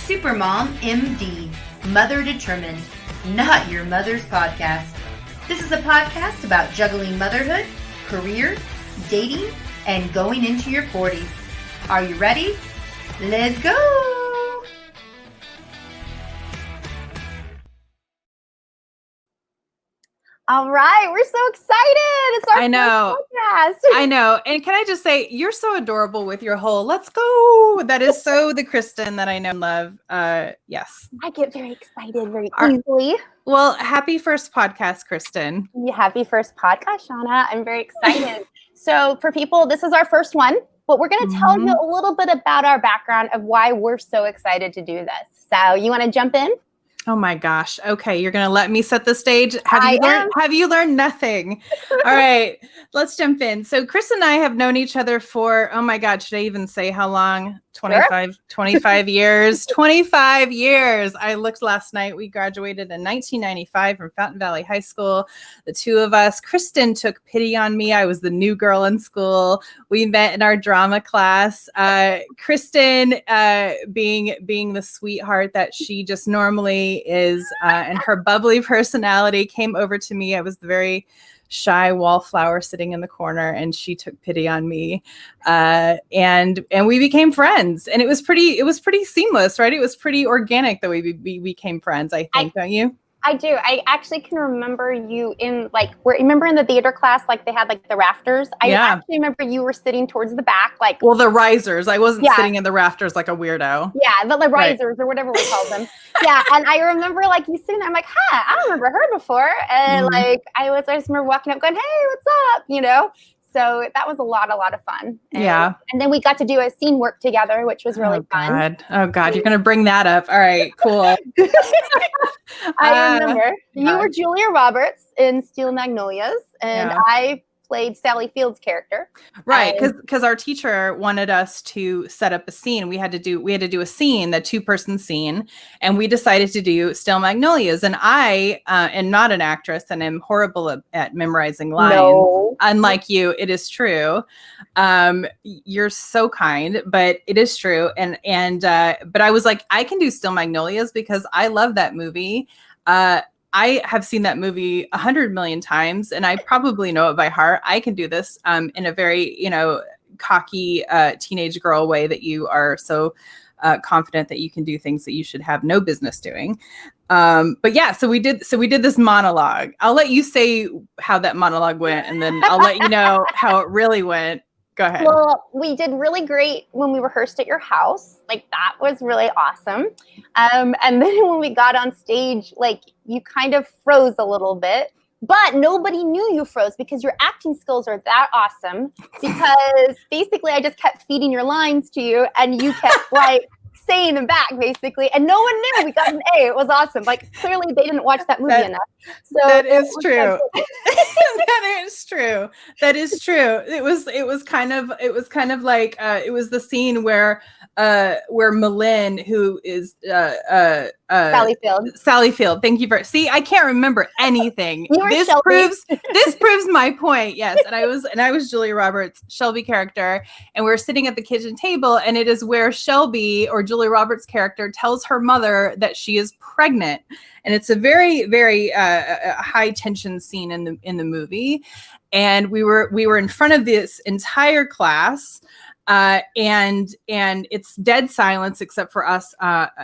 Supermom MD, Mother Determined, Not Your Mother's Podcast. This is a podcast about juggling motherhood, career, dating, and going into your 40s. Are you ready? Let's go! All right, we're so excited. It's our first podcast. I know. And can I just say, you're so adorable with your whole let's go. That is so the Kristin that I know and love. Yes. I get very excited very easily. Well, happy first podcast, Kristin. Yeah, happy first podcast, Shanna. I'm very excited. So for people, this is our first one, but we're going to tell you a little bit about our background of why we're so excited to do this. So you want to jump in? Oh my gosh. Okay. You're going to let me set the stage. Have you learned nothing? All right, let's jump in. So Chris and I have known each other for, oh my God, should I even say how long? 25 years, 25 years. I looked last night. We graduated in 1995 from Fountain Valley High School. The two of us, Kristin took pity on me. I was the new girl in school. We met in our drama class. Kristin, being the sweetheart that she just normally is, and her bubbly personality came over to me. I was the very shy wallflower sitting in the corner, and she took pity on me, and we became friends, and it was pretty seamless, right? It was pretty organic that we became friends. I think, don't you? I do. I actually can remember you in remember in the theater class, they had the rafters. I actually remember you were sitting towards the back, the risers. I wasn't sitting in the rafters like a weirdo. Yeah, the risers or whatever we called them. Yeah, and I remember you sitting there. I'm like, I don't remember her before, and I just remember walking up, going, "Hey, what's up?" You know. So that was a lot of fun. And then we got to do a scene work together, which was really fun. Oh God, you're going to bring that up. All right, cool. I remember you were Julia Roberts in Steel Magnolias, and I played Sally Field's character. Right, because our teacher wanted us to set up a scene. We had to do a scene, the 2-person scene, and we decided to do Steel Magnolias. And I am not an actress, and am horrible at memorizing lines. No. Unlike you, it is true. You're so kind, but it is true. But I was like, I can do Steel Magnolias because I love that movie. I have seen that movie 100 million times, and I probably know it by heart. I can do this in a very, cocky teenage girl way that you are so confident that you can do things that you should have no business doing. But yeah, so we did this monologue. I'll let you say how that monologue went, and then I'll let you know how it really went. Go ahead. Well, we did really great when we rehearsed at your house. That was really awesome. And then when we got on stage, you kind of froze a little bit, but nobody knew you froze because your acting skills are that awesome. Because basically I just kept feeding your lines to you, and you kept saying them back basically, and no one knew. We got an A. It was awesome. Clearly they didn't watch that movie enough. So that is true. That is true. It was kind of it was the scene where Malin, who is Sally Field. Thank you I can't remember anything. This proves my point. Yes. And I was Julia Roberts' Shelby character, and we're sitting at the kitchen table, and it is where Shelby, or Julia Roberts' character, tells her mother that she is pregnant. And it's a very, very high tension scene in the movie. And we were in front of this entire class. And it's dead silence except for us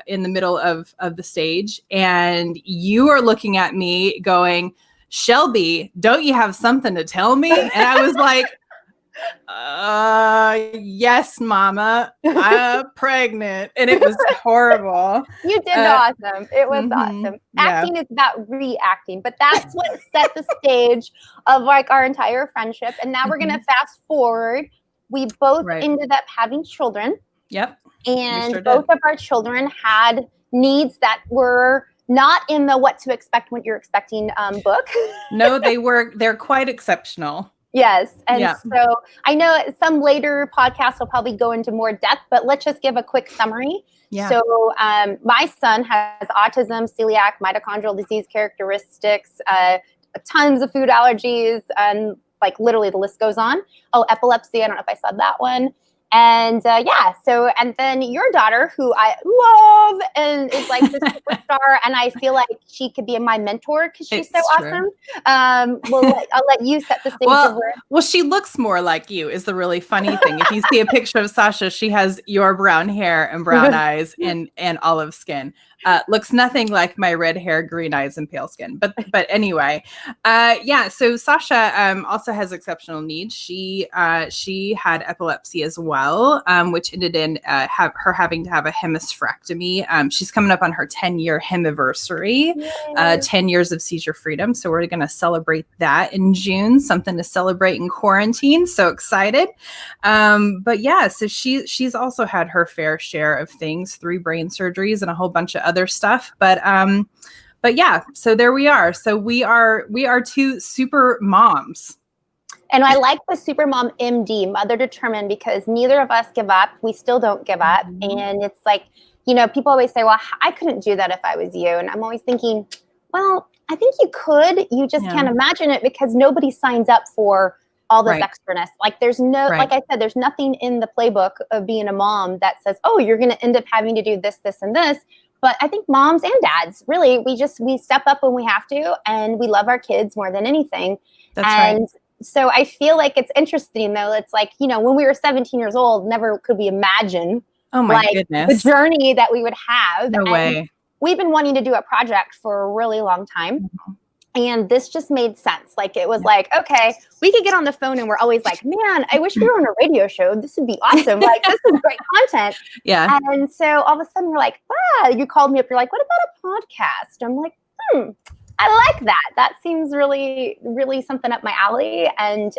in the middle of the stage. And you are looking at me going, "Shelby, don't you have something to tell me?" And I was like, "Yes, Mama, I'm pregnant." And it was horrible. You did awesome. It was awesome. Acting is about reacting, but that's what set the stage of our entire friendship. And now we're going to fast forward. We both ended up having children. Yep. And both of our children had needs that were not in the What to Expect When You're Expecting book. No, they're quite exceptional. Yes. And so I know some later podcasts will probably go into more depth, but let's just give a quick summary. Yeah. So my son has autism, celiac, mitochondrial disease characteristics, tons of food allergies, and literally the list goes on. Oh, epilepsy. I don't know if I said that one. And and then your daughter, who I love and is like the superstar, and I feel like she could be my mentor because she's so awesome. I'll let you set the stage. Well, she looks more like you is the really funny thing. If you see a picture of Sasha, she has your brown hair and brown eyes and olive skin. Looks nothing like my red hair, green eyes, and pale skin. But anyway, so Sasha also has exceptional needs. She had epilepsy as well, which ended in her having to have a hemispherectomy. She's coming up on her 10-year hemiversary, 10 years of seizure freedom. So we're going to celebrate that in June, something to celebrate in quarantine. So excited. So she's also had her fair share of things, 3 brain surgeries and a whole bunch of other stuff. But so there we are. So we are 2 super moms. And I like the super mom MD, mother determined, because neither of us give up. We still don't give up. Mm-hmm. And it's like, people always say, well, I couldn't do that if I was you. And I'm always thinking, well, I think you could. You just can't imagine it because nobody signs up for all this extraness. Like there's like I said, there's nothing in the playbook of being a mom that says, oh, you're going to end up having to do this, this, and this. But I think moms and dads, really, we step up when we have to, and we love our kids more than anything. That's right. So I feel like it's interesting, though. It's like, when we were 17 years old, never could we imagine goodness, the journey that we would have. No way. We've been wanting to do a project for a really long time. Mm-hmm. And this just made sense. Like, it was like, okay, we could get on the phone and we're always like, man, I wish we were on a radio show. This would be awesome. Like, this is great content. Yeah. And so all of a sudden we're like, you called me up. You're like, what about a podcast? I'm like, I like that. That seems really, really something up my alley. And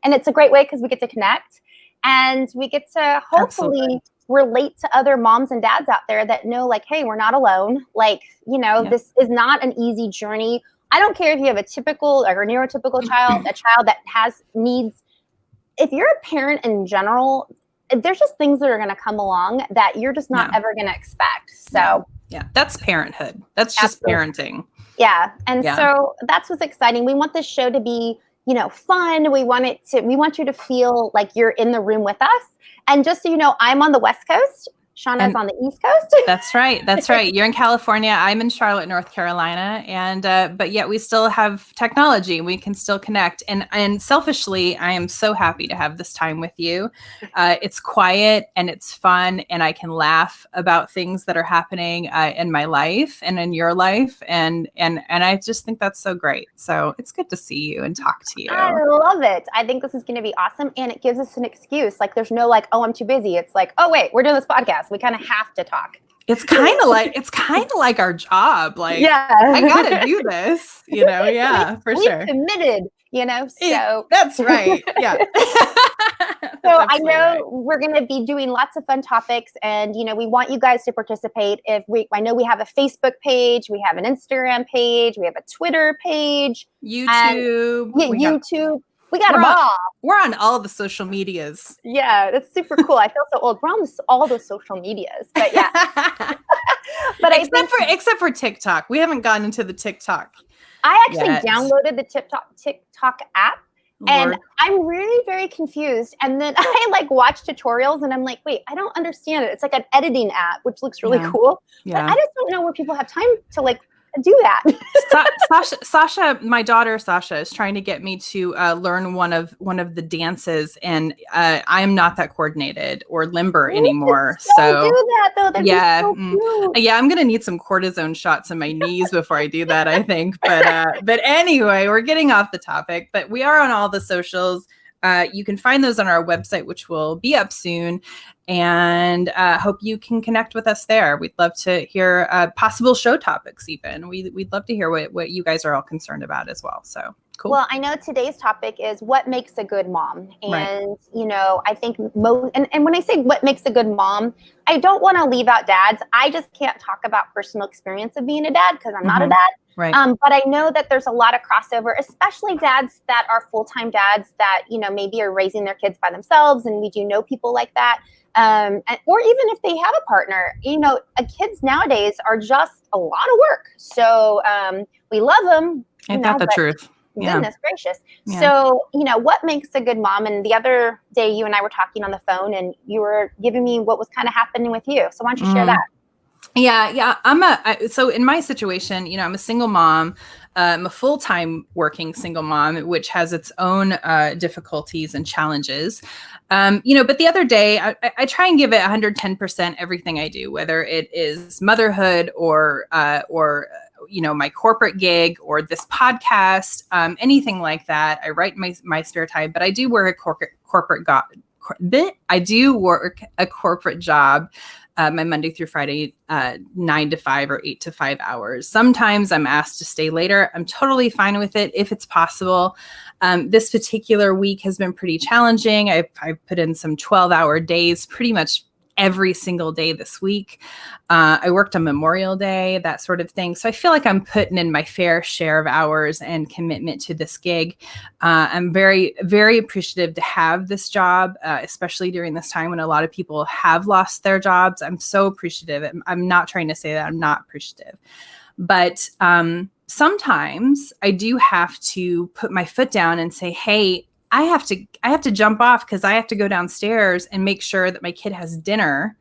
it's a great way because we get to connect and we get to hopefully relate to other moms and dads out there that know, like, hey, we're not alone. Like, this is not an easy journey. I don't care if you have a typical or neurotypical child, a child that has needs. If you're a parent in general, there's just things that are going to come along that you're just not ever going to expect. So that's parenthood. That's just parenting. Yeah. And so that's what's exciting. We want this show to be, fun. We want you to feel like you're in the room with us. And just so you know, I'm on the West Coast. Shauna's on the East Coast. That's right. That's right. You're in California. I'm in Charlotte, North Carolina. And, but yet we still have technology. We can still connect. And selfishly, I am so happy to have this time with you. It's quiet and it's fun. And I can laugh about things that are happening in my life and in your life. And I just think that's so great. So it's good to see you and talk to you. I love it. I think this is going to be awesome. And it gives us an excuse. Like, there's no like, oh, I'm too busy. It's like, oh, wait, we're doing this podcast. We kind of have to talk. It's kind of like our job. Like, I gotta do this, for sure. We've committed, so that's right. Yeah. So I know we're going to be doing lots of fun topics and, we want you guys to participate. I know we have a Facebook page, we have an Instagram page, we have a Twitter page, YouTube. YouTube. We got them all. We're on all the social medias. Yeah, that's super cool. I feel so old. We're on all the social medias, but yeah. But except for TikTok, we haven't gotten into the TikTok. I actually downloaded the TikTok app, and I'm really very confused. And then I watch tutorials, and I'm like, wait, I don't understand it. It's like an editing app, which looks really cool. Yeah. But I just don't know where people have time to do that. Sasha, my daughter Sasha, is trying to get me to learn one of the dances, and I am not that coordinated or limber anymore. So do that though. That'd be so cute. Yeah, I'm gonna need some cortisone shots in my knees before I do that, I think. But anyway, we're getting off the topic. But we are on all the socials. You can find those on our website, which will be up soon. And hope you can connect with us there. We'd love to hear possible show topics even. We'd love to hear what you guys are all concerned about as well. So cool. Well, I know today's topic is what makes a good mom. And, I think and when I say what makes a good mom, I don't want to leave out dads. I just can't talk about personal experience of being a dad because I'm not a dad. Right. But I know that there's a lot of crossover, especially dads that are full-time dads that, maybe are raising their kids by themselves. And we do know people like that. Or even if they have a partner, kids nowadays are just a lot of work. So we love them. Ain't that the truth? Goodness gracious. Yeah. So, what makes a good mom? And the other day you and I were talking on the phone and you were giving me what was kind of happening with you. So why don't you share that? Yeah. So in my situation, I'm a single mom. I'm a full-time working single mom, which has its own difficulties and challenges. But the other day I try and give it 110% everything I do, whether it is motherhood or my corporate gig or this podcast, anything like that. I write my spare time, but I do work I do work a corporate job. My Monday through Friday, 9 to 5 or 8 to 5 hours. Sometimes I'm asked to stay later. I'm totally fine with it if it's possible. This particular week has been pretty challenging. I've put in some 12-hour days pretty much every single day this week. I worked on Memorial Day, that sort of thing. So I feel like I'm putting in my fair share of hours and commitment to this gig. I'm very, very appreciative to have this job, especially during this time when a lot of people have lost their jobs. I'm so appreciative. I'm not trying to say that I'm not appreciative, but sometimes I do have to put my foot down and say, hey, I have to jump off because I have to go downstairs and make sure that my kid has dinner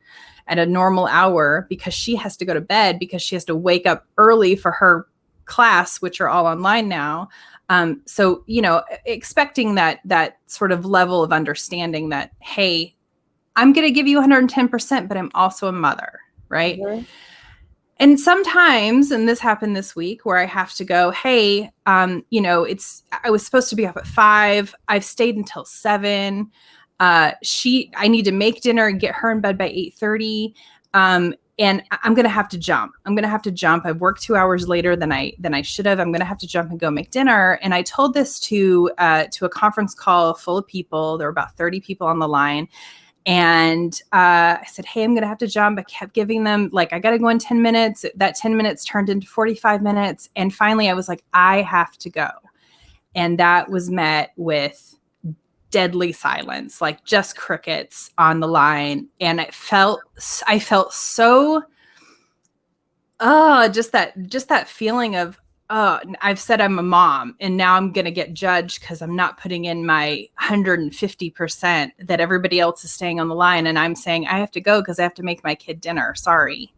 at a normal hour because she has to go to bed because she has to wake up early for her class, which are all online now. So, expecting that sort of level of understanding that, hey, I'm going to give you 110%, but I'm also a mother, right? Mm-hmm. And sometimes, and this happened this week where I have to go, hey, I was supposed to be up at 5. I've stayed until 7. I need to make dinner and get her in bed by 8:30. And I'm going to have to jump. I've worked 2 hours later than I should have. I'm going to have to jump and go make dinner. And I told this to a conference call full of people. There were about 30 people on the line. And I said, hey, I'm going to have to jump. I kept giving them I got to go in 10 minutes. That 10 minutes turned into 45 minutes. And finally I was like, I have to go. And that was met with deadly silence, just crickets on the line. And I felt so, just that feeling of, I've said I'm a mom and now I'm going to get judged because I'm not putting in my 150% that everybody else is staying on the line. And I'm saying I have to go because I have to make my kid dinner. Sorry.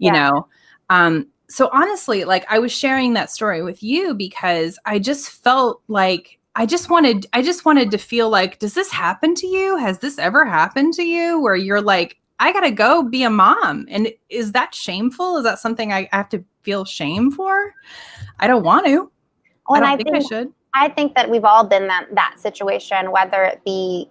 So honestly, I was sharing that story with you because I just felt like I just wanted to feel like, does this happen to you? Has this ever happened to you where you're like, I got to go be a mom? And is that shameful? Is that something I have to feel shame for? I don't want to. Well, I think I should. I think that we've all been that situation, whether it be,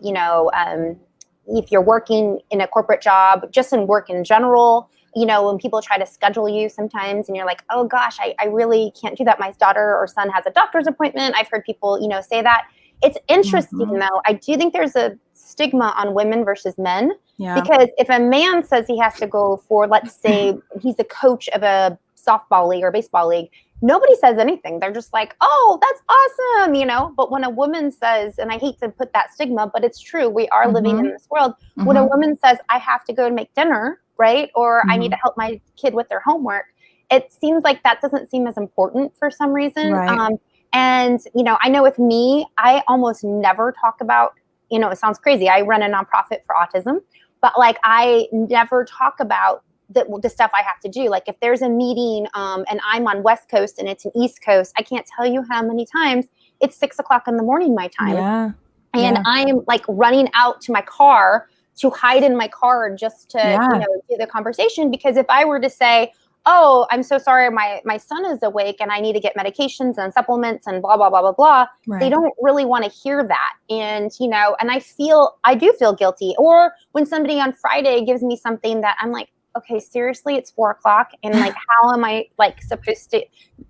if you're working in a corporate job, just in work in general, when people try to schedule you sometimes and you're like, oh gosh, I really can't do that. My daughter or son has a doctor's appointment. I've heard people, say that. It's interesting though. I do think there's a stigma on women versus men. Yeah. Because if a man says he has to go for, let's say he's the coach of a softball league or baseball league, nobody says anything. They're just like, oh, that's awesome, But when a woman says, and I hate to put that stigma, but it's true, we are living in this world. When a woman says, I have to go and make dinner, right? Or I need to help my kid with their homework, it seems like that doesn't seem as important for some reason. Right. And I know with me, I almost never talk about, it sounds crazy. I run a nonprofit for autism, but I never talk about the stuff I have to do. If there's a meeting and I'm on West Coast and it's an East Coast, I can't tell you how many times it's 6 o'clock in the morning, my time. Yeah. And I am running out to my car to hide in my car just to, do the conversation. Because if I were to say, oh, I'm so sorry, my son is awake and I need to get medications and supplements and blah, blah, blah, blah, blah. Right. They don't really want to hear that. And, and I do feel guilty. Or when somebody on Friday gives me something that I'm like, okay, seriously, it's 4 o'clock. And how am I supposed to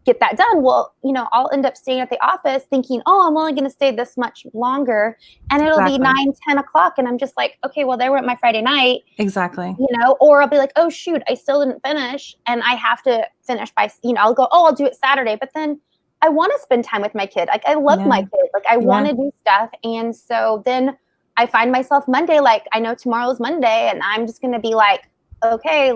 get that done? Well, I'll end up staying at the office thinking, oh, I'm only going to stay this much longer. And it'll be 9, 10 o'clock. And I'm just like, okay, well, they were at my Friday night. Exactly. Or I'll be like, oh, shoot, I still didn't finish. And I have to finish by, I'll go, oh, I'll do it Saturday. But then I want to spend time with my kid. I love my kid. I want to do stuff. And so then I find myself Monday, I know tomorrow's Monday and I'm just going to be like, okay,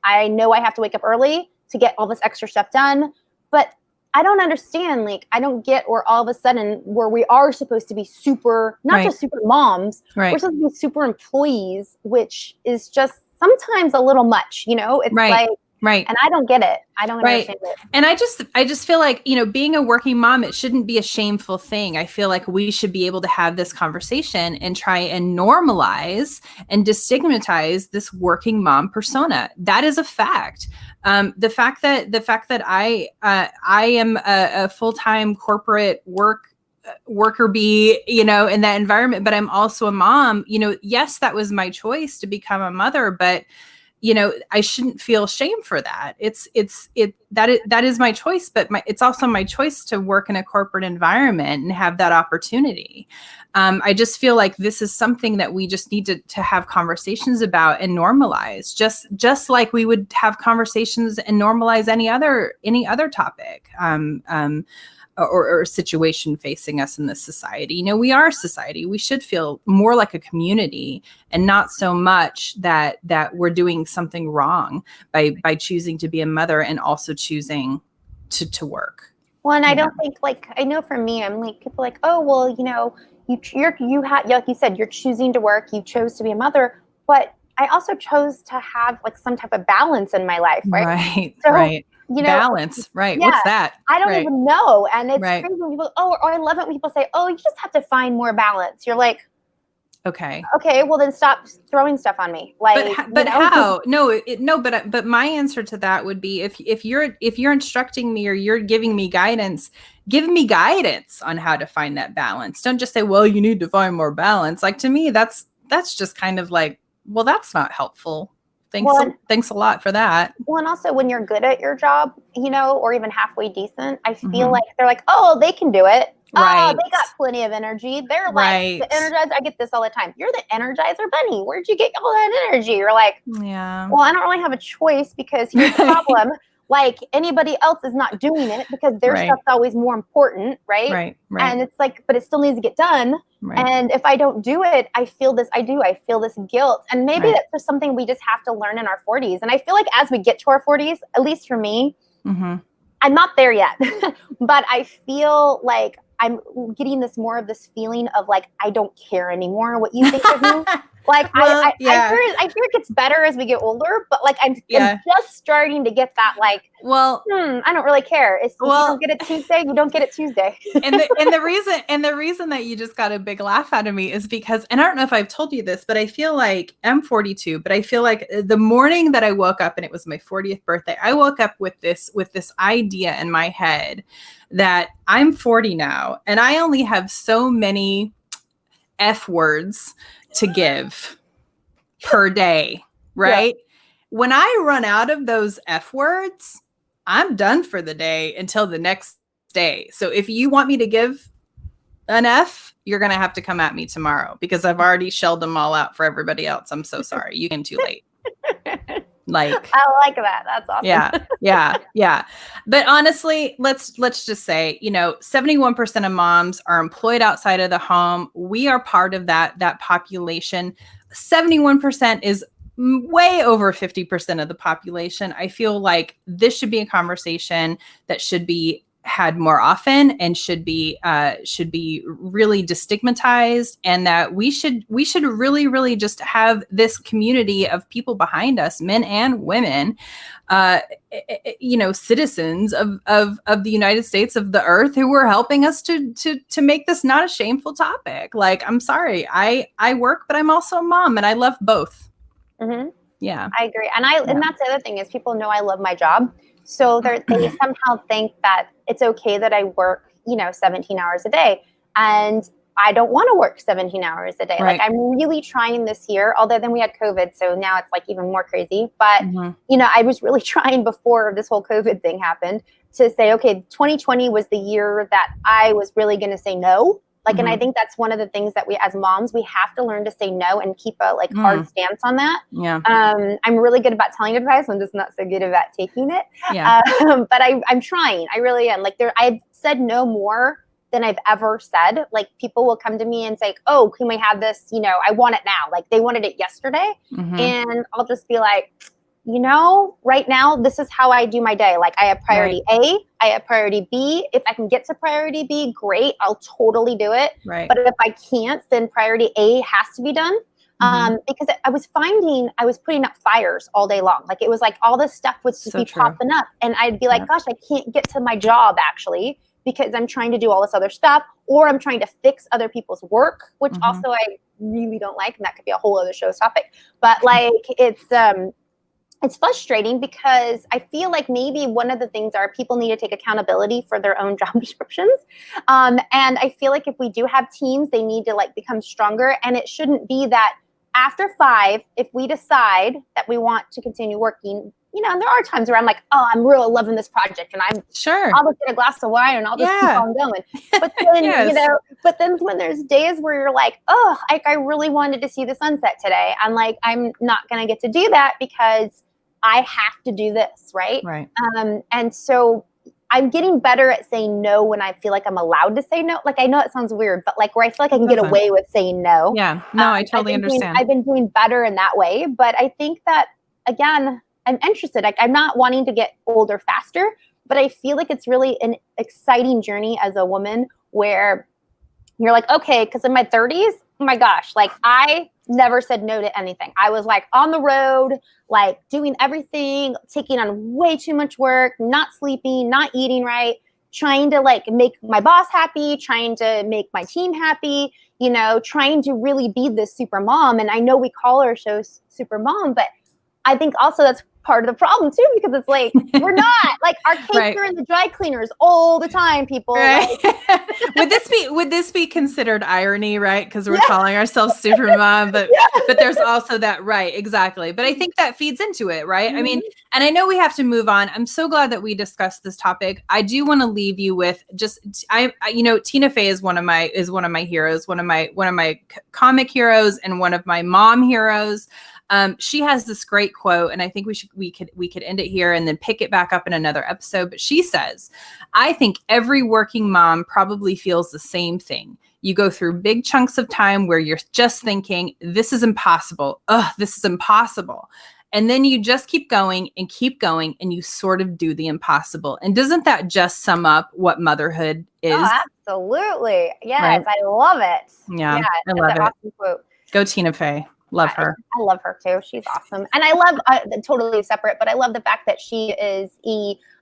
I know I have to wake up early to get all this extra stuff done, but I don't understand. Like, I don't get where all of a sudden where we are supposed to be super, not just super moms, we're supposed to be super employees, which is just sometimes a little much, you know? It's like, and I don't get it. I don't understand it. And I just feel like, you know, being a working mom, it shouldn't be a shameful thing. I feel like we should be able to have this conversation and try and normalize and destigmatize this working mom persona. That is a fact. The fact that I am a full-time corporate worker bee, you know, in that environment, but I'm also a mom, you know, yes, that was my choice to become a mother, but you know, I shouldn't feel shame for that. That is my choice, but it's also my choice to work in a corporate environment and have that opportunity. I just feel like this is something that we just need to have conversations about and normalize, just like we would have conversations and normalize any other topic. Or situation facing us in this society. You know, we are a society. We should feel more like a community and not so much that we're doing something wrong by choosing to be a mother and also choosing to work. Well, and I don't think, like, I know for me, I'm like, people are like, oh, well, you know, you had, like you said, you're choosing to work, you chose to be a mother, but I also chose to have like some type of balance in my life, right? You know, balance, right? Yeah, what's that? I don't even know, and it's Right. crazy when people. Oh, or I love it when people say, "Oh, you just have to find more balance." You're like, okay, well then stop throwing stuff on me. Like, but how? No, but my answer to that would be if you're instructing me or you're giving me guidance, give me guidance on how to find that balance. Don't just say, well, you need to find more balance. Like, to me, that's just kind of like, well, that's not helpful. Thanks a lot for that. Well, and also when you're good at your job, you know, or even halfway decent, I feel like they're like, oh, they can do it. Right. Oh, they got plenty of energy. They're like the energizer. I get this all the time. You're the Energizer Bunny. Where'd you get all that energy? You're like, yeah. Well, I don't really have a choice because here's the problem. Like, anybody else is not doing it because their stuff's always more important, right? And it's like, but it still needs to get done. And if I don't do it, I feel this guilt. And maybe that's just something we just have to learn in our 40s. And I feel like as we get to our 40s, at least for me, I'm not there yet, but I feel like I'm getting more of this feeling of like, I don't care anymore what you think of me. Like, I hear it gets better as we get older, but like I'm just starting to get that, like, I don't really care. If you don't get it Tuesday, you don't get it Tuesday. and the reason that you just got a big laugh out of me is because, and I don't know if I've told you this, but I feel like I'm 42, but I feel like the morning that I woke up and it was my 40th birthday, I woke up with this idea in my head that I'm 40 now and I only have so many F words to give per day, right? When I run out of those F words, I'm done for the day until the next day. So if you want me to give an F, you're going to have to come at me tomorrow because I've already shelled them all out for everybody else. I'm so sorry. You came too late. Like, I like that. That's awesome. Yeah. But honestly, let's just say, 71% of moms are employed outside of the home. We are part of that population. 71% is way over 50% of the population. I feel like this should be a conversation that should be had more often and should be really destigmatized, and that we should really, really just have this community of people behind us, men and women, citizens of the United States, of the earth, who are helping us to make this not a shameful topic. Like, I'm sorry, I work, but I'm also a mom and I love both. Mm-hmm. Yeah, I agree. And that's the other thing is people know I love my job. So they somehow think that it's okay that I work, 17 hours a day. And I don't want to work 17 hours a day. Right. Like, I'm really trying this year, although then we had COVID. So now it's like even more crazy. But, I was really trying before this whole COVID thing happened to say, okay, 2020 was the year that I was really going to say no. Like, and I think that's one of the things that we, as moms, we have to learn to say no and keep a hard stance on that. Yeah. I'm really good about telling advice. I'm just not so good about taking it. Yeah. But I'm trying. I really am. Like, I've said no more than I've ever said. Like, people will come to me and say, oh, can we have this? I want it now. Like, they wanted it yesterday. And I'll just be like, right now, this is how I do my day. Like I have priority A, I have priority B. If I can get to priority B, great. I'll totally do it. Right. But if I can't, then priority A has to be done. Because I was finding I was putting up fires all day long. Like it was like all this stuff would just be popping up. And I'd be like, gosh, I can't get to my job actually because I'm trying to do all this other stuff, or I'm trying to fix other people's work, which also I really don't like. And that could be a whole other show's topic. But like it's frustrating because I feel like maybe one of the things are people need to take accountability for their own job descriptions. And I feel like if we do have teams, they need to like become stronger. And it shouldn't be that after 5, if we decide that we want to continue working, and there are times where I'm like, oh, I'm really loving this project and I'll just get a glass of wine and I'll just keep on going. But then, but then when there's days where you're like, oh, I really wanted to see the sunset today. I'm like, I'm not going to get to do that because I have to do this. Right. And so I'm getting better at saying no when I feel like I'm allowed to say no. Like, I know it sounds weird, but like where I feel like I can get away with saying no. Yeah. No, I totally understand. I've been doing better in that way. But I think that, again, I'm interested. Like, I'm not wanting to get older faster, but I feel like it's really an exciting journey as a woman where you're like, okay, because in my 30s, oh my gosh, like I never said no to anything. I was like on the road, like doing everything, taking on way too much work, not sleeping, not eating right, trying to like make my boss happy, trying to make my team happy, trying to really be this super mom. And I know we call our show Super Mom, but I think also that's part of the problem too, because it's like, we're not like our cakes are in the dry cleaners all the time, people. Right. Like, would this be considered irony, right? Because we're calling ourselves Super Mom, but there's also that, right, exactly. But I think that feeds into it, right? I mean, and I know we have to move on. I'm so glad that we discussed this topic. I do want to leave you with just Tina Fey is one of my heroes, one of my comic heroes, and one of my mom heroes. She has this great quote, and I think we could end it here and then pick it back up in another episode. But she says, I think every working mom probably feels the same thing. You go through big chunks of time where you're just thinking, this is impossible. This is impossible. And then you just keep going, and you sort of do the impossible. And doesn't that just sum up what motherhood is? Oh, absolutely. Yes, right? I love it. Yeah, I love it. Awesome quote. Go Tina Fey. Love her. I love her too. She's awesome. And I love, totally separate, but I love the fact that she is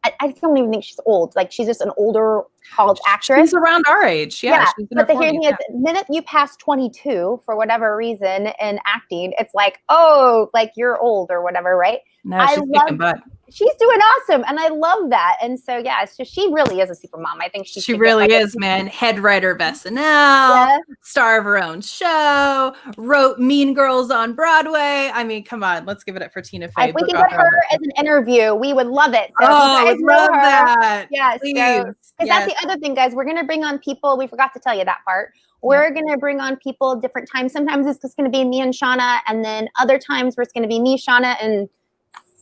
I don't even think she's old. Like, she's just an older college actress. She's around our age. Yeah. She's but the thing is, the minute you pass 22, for whatever reason in acting, it's like, oh, like you're old or whatever, right? No, she's kicking butt. She's doing awesome. And I love that. And so, yeah, it's just, she really is a super mom. I think she really is, man. Head writer of SNL, star of her own show, wrote Mean Girls on Broadway. I mean, come on, let's give it up for Tina Fey. If we can get her as an interview, we would love it. So I would love that. Yeah, because that's the other thing, guys. We're going to bring on people. We forgot to tell you that part. We're going to bring on people different times. Sometimes it's just going to be me and Shanna. And then other times where it's going to be me, Shanna, and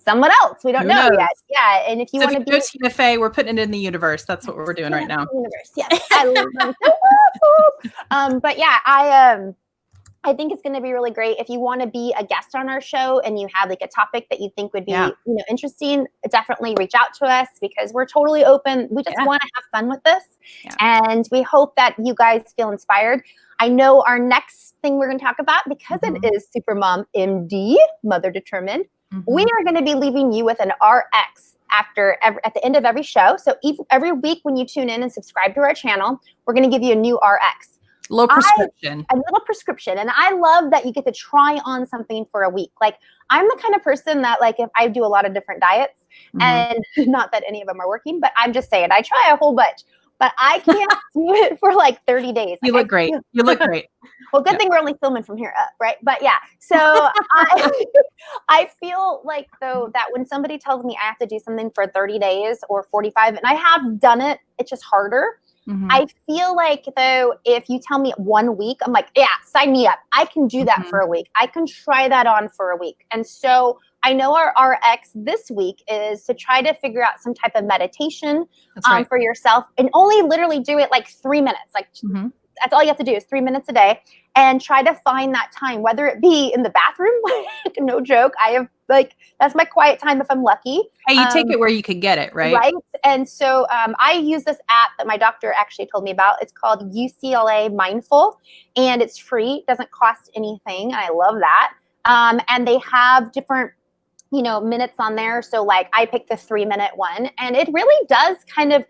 someone else. We don't know yet. Yeah. And if you want to be Tina Fey, we're putting it in the universe. That's what we're doing right now. Universe. Yes. I love them. But yeah, I think it's going to be really great. If you want to be a guest on our show and you have like a topic that you think would be interesting, definitely reach out to us, because we're totally open. We just want to have fun with this. Yeah. And we hope that you guys feel inspired. I know our next thing we're going to talk about, because it is Super Mom MD, Mother Determined, we are going to be leaving you with an RX at the end of every show. So every week when you tune in and subscribe to our channel, we're going to give you a new RX. A little prescription. And I love that you get to try on something for a week. Like, I'm the kind of person that, like, if I do a lot of different diets, and not that any of them are working, but I'm just saying I try a whole bunch, but I can't do it for like 30 days. You look great. You look great. Well, good thing we're only filming from here up, right? But yeah, so I feel like, though, that when somebody tells me I have to do something for 30 days or 45, and I have done it, it's just harder. I feel like, though, if you tell me 1 week, I'm like, yeah, sign me up. I can do that for a week. I can try that on for a week. And so I know our RX this week is to try to figure out some type of meditation for yourself, and only literally do it like 3 minutes. Like That's all you have to do is 3 minutes a day, and try to find that time, whether it be in the bathroom. No joke. I have that's my quiet time if I'm lucky. Hey, you take it where you could get it, right? Right. And so I use this app that my doctor actually told me about. It's called UCLA Mindful, and it's free. It doesn't cost anything. I love that. And they have different minutes on there. So like I picked the 3-minute one, and it really does kind of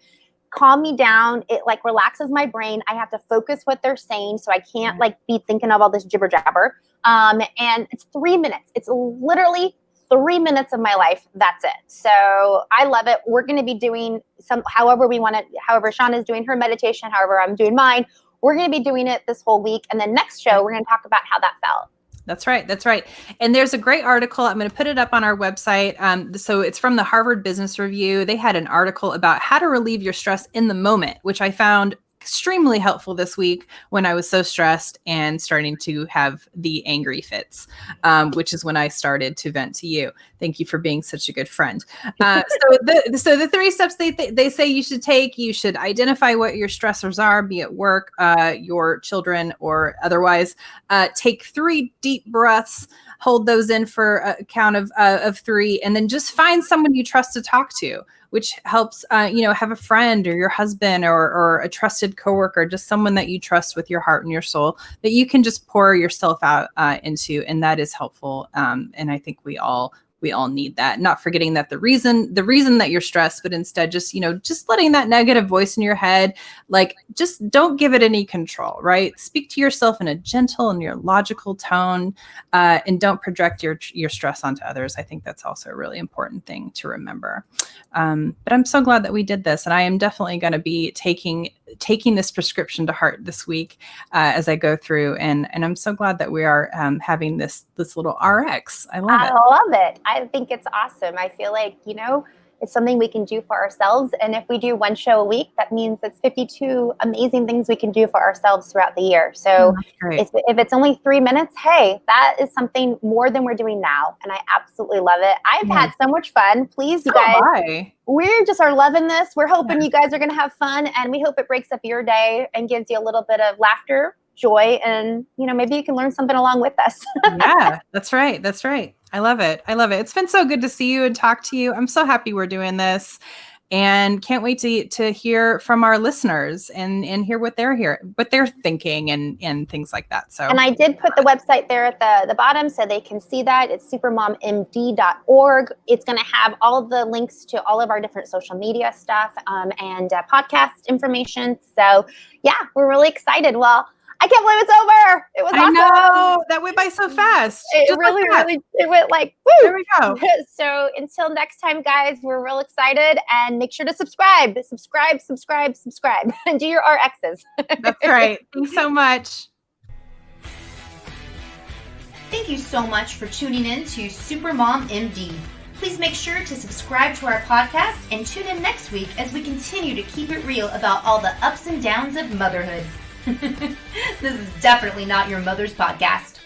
calm me down. It like relaxes my brain. I have to focus what they're saying, so I can't like be thinking of all this jibber jabber. And it's 3 minutes. It's literally 3 minutes of my life. That's it. So I love it. We're going to be doing however Shanna's doing her meditation, however I'm doing mine. We're going to be doing it this whole week. And then next show, we're going to talk about how that felt. That's right. That's right. And there's a great article. I'm going to put it up on our website. So it's from the Harvard Business Review. They had an article about how to relieve your stress in the moment, which I found extremely helpful this week when I was so stressed and starting to have the angry fits, which is when I started to vent to you. Thank you for being such a good friend. So the 3 steps they say you should take: you should identify what your stressors are, be it work, your children, or otherwise. Take 3 deep breaths, hold those in for a count of 3, and then just find someone you trust to talk to, which helps, have a friend or your husband or a trusted coworker, just someone that you trust with your heart and your soul that you can just pour yourself out into. And that is helpful. And I think we all need that. Not forgetting that the reason that you're stressed, but instead just letting that negative voice in your head, like, just don't give it any control, right? Speak to yourself in a gentle and your logical tone, and don't project your stress onto others. I think that's also a really important thing to remember. But I'm so glad that we did this, and I am definitely going to be taking this prescription to heart this week as I go through. And I'm so glad that we are having this little RX. I love it. I think it's awesome. I feel like, it's something we can do for ourselves. And if we do 1 show a week, that means it's 52 amazing things we can do for ourselves throughout the year. So if it's only 3 minutes, hey, that is something more than we're doing now. And I absolutely love it. I've had so much fun. Please, you guys, we just are loving this. We're hoping you guys are going to have fun, and we hope it breaks up your day and gives you a little bit of laughter, joy, and maybe you can learn something along with us. Yeah, that's right. That's right. I love it. It's been so good to see you and talk to you. I'm so happy we're doing this, and can't wait to hear from our listeners and hear what they're thinking and things like that. So, and I did put the website there at the bottom so they can see that. It's supermommd.org. It's going to have all the links to all of our different social media stuff and podcast information. So yeah, we're really excited. Well, I can't believe it's over. It was awesome. I know. That went by so fast. It went like, woo. There we go. So until next time, guys, we're real excited, and make sure to subscribe, and do your RXs. That's right. Thanks so much. Thank you so much for tuning in to Supermom MD. Please make sure to subscribe to our podcast and tune in next week as we continue to keep it real about all the ups and downs of motherhood. This is definitely not your mother's podcast.